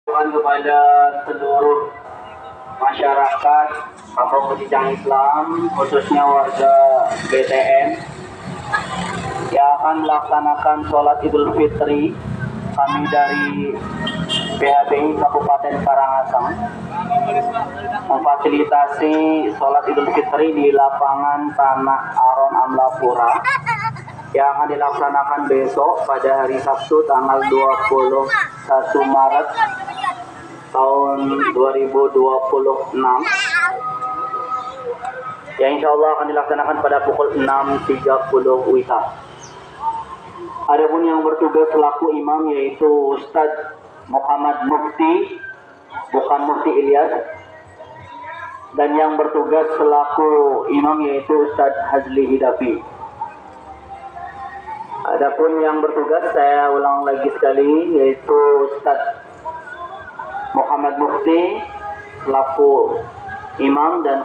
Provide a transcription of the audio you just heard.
kepada seluruh masyarakat kampung Bujijang Islam, khususnya warga BTN yang akan melaksanakan sholat Idul Fitri. Kami dari PHBI Kabupaten Karangasem memfasilitasi sholat Idul Fitri di lapangan Tanah Aron Amlapura yang akan dilaksanakan besok pada hari Sabtu tanggal 21 Maret tahun 2026 yang insya Allah akan dilaksanakan pada pukul 6.30 WITA. Adapun yang bertugas selaku imam yaitu Ustadz Muhammad Mufti, bukan Mufti Ilyas, dan yang bertugas selaku imam yaitu Ustadz Hazli Hidapi. Adapun yang bertugas, saya ulang lagi sekali, yaitu Ustadz Muhammad Mufti selaku imam dan